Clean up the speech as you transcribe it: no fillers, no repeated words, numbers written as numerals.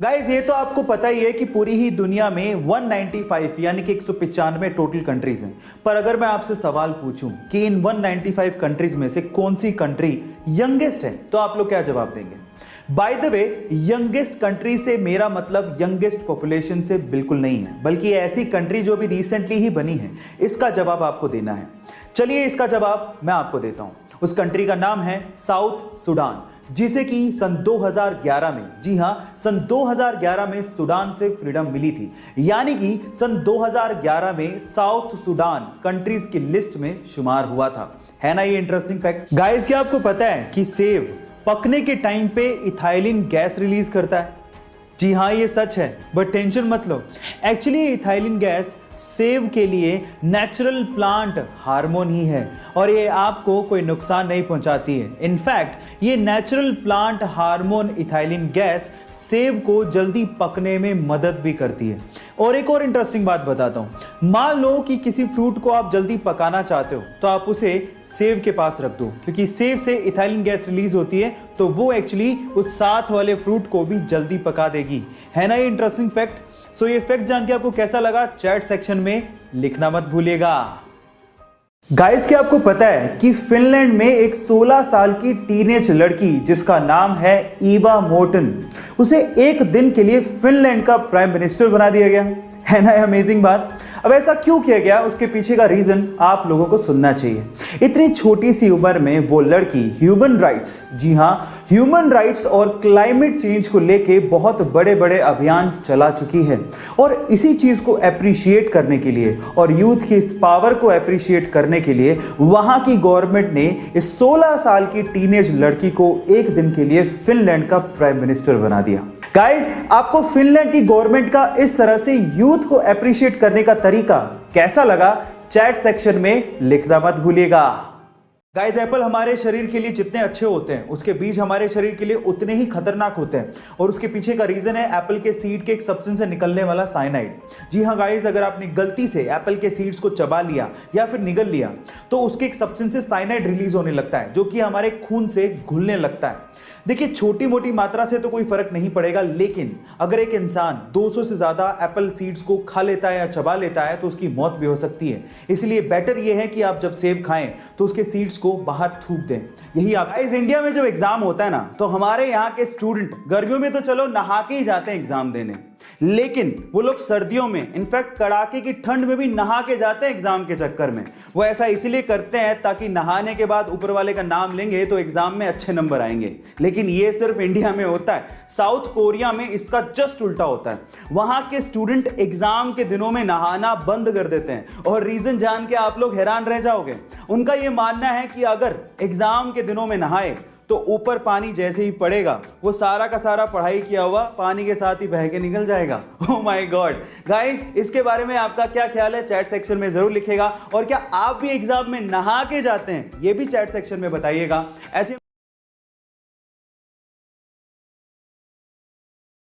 Guys ये तो आपको पता ही है कि पूरी ही दुनिया में 195 यानी कि 195 टोटल कंट्रीज हैं। पर अगर मैं आपसे सवाल पूछूं कि इन 195 कंट्रीज में से कौन सी कंट्री यंगेस्ट है तो आप लोग क्या जवाब देंगे? By the way, youngest country से मेरा मतलब यंगेस्ट पॉपुलेशन से बिल्कुल नहीं है, बल्कि ऐसी कंट्री जो भी रिसेंटली ही बनी है, इसका जवाब आपको देना है। चलिए इसका जवाब मैं आपको देता हूं। उस कंट्री का नाम है साउथ सूडान, जिसे कि सन 2011 में, जी हां, सन 2011 में सूडान से फ्रीडम मिली थी। यानी कि सन 2011 में साउथ सूडान कंट्रीज की लिस्ट में शुमार हुआ था। है ना ये इंटरेस्टिंग फैक्ट? गाइस क्या आपको पता है कि सेब पकने के टाइम पे इथाइलिन गैस रिलीज करता है? जी हां ये सच है, बट टेंशन मत लो। एक्चुअली इथाइलिन गैस सेब के लिए नेचुरल प्लांट हार्मोन ही है और ये आपको कोई नुकसान नहीं पहुंचाती है। इनफैक्ट ये natural plant hormone ethylene gas सेब को जल्दी पकने में मदद भी करती है। और एक और इंटरेस्टिंग बात बताता हूं, मान लो कि किसी फ्रूट को आप जल्दी पकाना चाहते हो तो आप उसे सेब के पास रख दो, क्योंकि सेब से इथाइलिन गैस रिलीज होती है तो वो एक्चुअली उस साथ वाले फ्रूट को भी जल्दी पका देगी। है ना ये इंटरेस्टिंग फैक्ट? सो ये फैक्ट जान के आपको कैसा लगा चैट सेक्शन में लिखना मत भूलिएगा। गाइस क्या आपको पता है कि फिनलैंड में एक 16 साल की टीनेज लड़की जिसका नाम है ईवा मोर्टन, उसे एक दिन के लिए फिनलैंड का प्राइम मिनिस्टर बना दिया गया। है ना अमेजिंग बात? अब ऐसा क्यों किया गया, उसके पीछे का रीजन आप लोगों को सुनना चाहिए। इतनी छोटी सी उम्र में वो लड़की ह्यूमन राइट्स, जी हां, ह्यूमन राइट्स और क्लाइमेट चेंज को लेके बहुत बड़े बड़े अभियान चला चुकी है। और इसी चीज को अप्रिशिएट करने के लिए और यूथ की इस पावर को अप्रिशिएट करने के लिए वहां की गवर्नमेंट ने इस 16 साल की टीनेज लड़की को एक दिन के लिए फिनलैंड का प्राइम मिनिस्टर बना दिया। गाइस आपको फिनलैंड की गवर्नमेंट का इस तरह से यूथ को अप्रिशिएट करने का तरीका कैसा लगा चैट सेक्शन में लिखना मत भूलिएगा। गाइस एप्पल हमारे शरीर के लिए जितने अच्छे होते हैं उसके बीज हमारे शरीर के लिए उतने ही खतरनाक होते हैं, और उसके पीछे का रीजन है एप्पल के सीड के एक सब्सटेंस से निकलने वाला साइनाइड। जी हां गाइस, अगर आपने गलती से एप्पल के सीड्स को चबा लिया या फिर निगल लिया तो उसके एक सब्सटेंस से साइनाइड रिलीज होने लगता है, जो कि हमारे खून से घुलने लगता है। देखिए छोटी मोटी मात्रा से तो कोई फर्क नहीं पड़ेगा, लेकिन अगर एक इंसान 200 से ज्यादा एप्पल सीड्स को खा लेता है या चबा लेता है तो उसकी मौत भी हो सकती है। इसलिए बेटर यह है कि आप जब सेब खाएं तो उसके सीड्स को बाहर थूक दें। यही आप इस इंडिया में जब एग्जाम होता है ना, तो हमारे यहाँ के स्टूडेंट गर्मियों में तो चलो नहा के ही जाते हैं एग्जाम देने, लेकिन वो लोग सर्दियों में, इनफैक्ट कड़ाके की ठंड में भी नहा के जाते हैं एग्जाम के चक्कर में। वो ऐसा इसलिए करते हैं ताकि नहाने के बाद ऊपर वाले का नाम लेंगे तो एग्जाम में अच्छे नंबर आएंगे। लेकिन ये सिर्फ इंडिया में होता है, साउथ कोरिया में इसका जस्ट उल्टा होता है। वहां के स्टूडेंट एग्जाम के दिनों में नहाना बंद कर देते हैं, और रीजन जान के आप लोग हैरान रह जाओगे। उनका यह मानना है कि अगर एग्जाम के दिनों में नहाए तो ऊपर पानी जैसे ही पड़ेगा वो सारा का सारा पढ़ाई किया हुआ पानी के साथ ही बह के निकल जाएगा। Oh my God. गाइस इसके बारे में आपका क्या ख्याल है चैट सेक्शन में जरूर लिखिएगा, और क्या आप भी एग्जाम में नहा के जाते हैं ये भी चैट सेक्शन में बताइएगा। ऐसे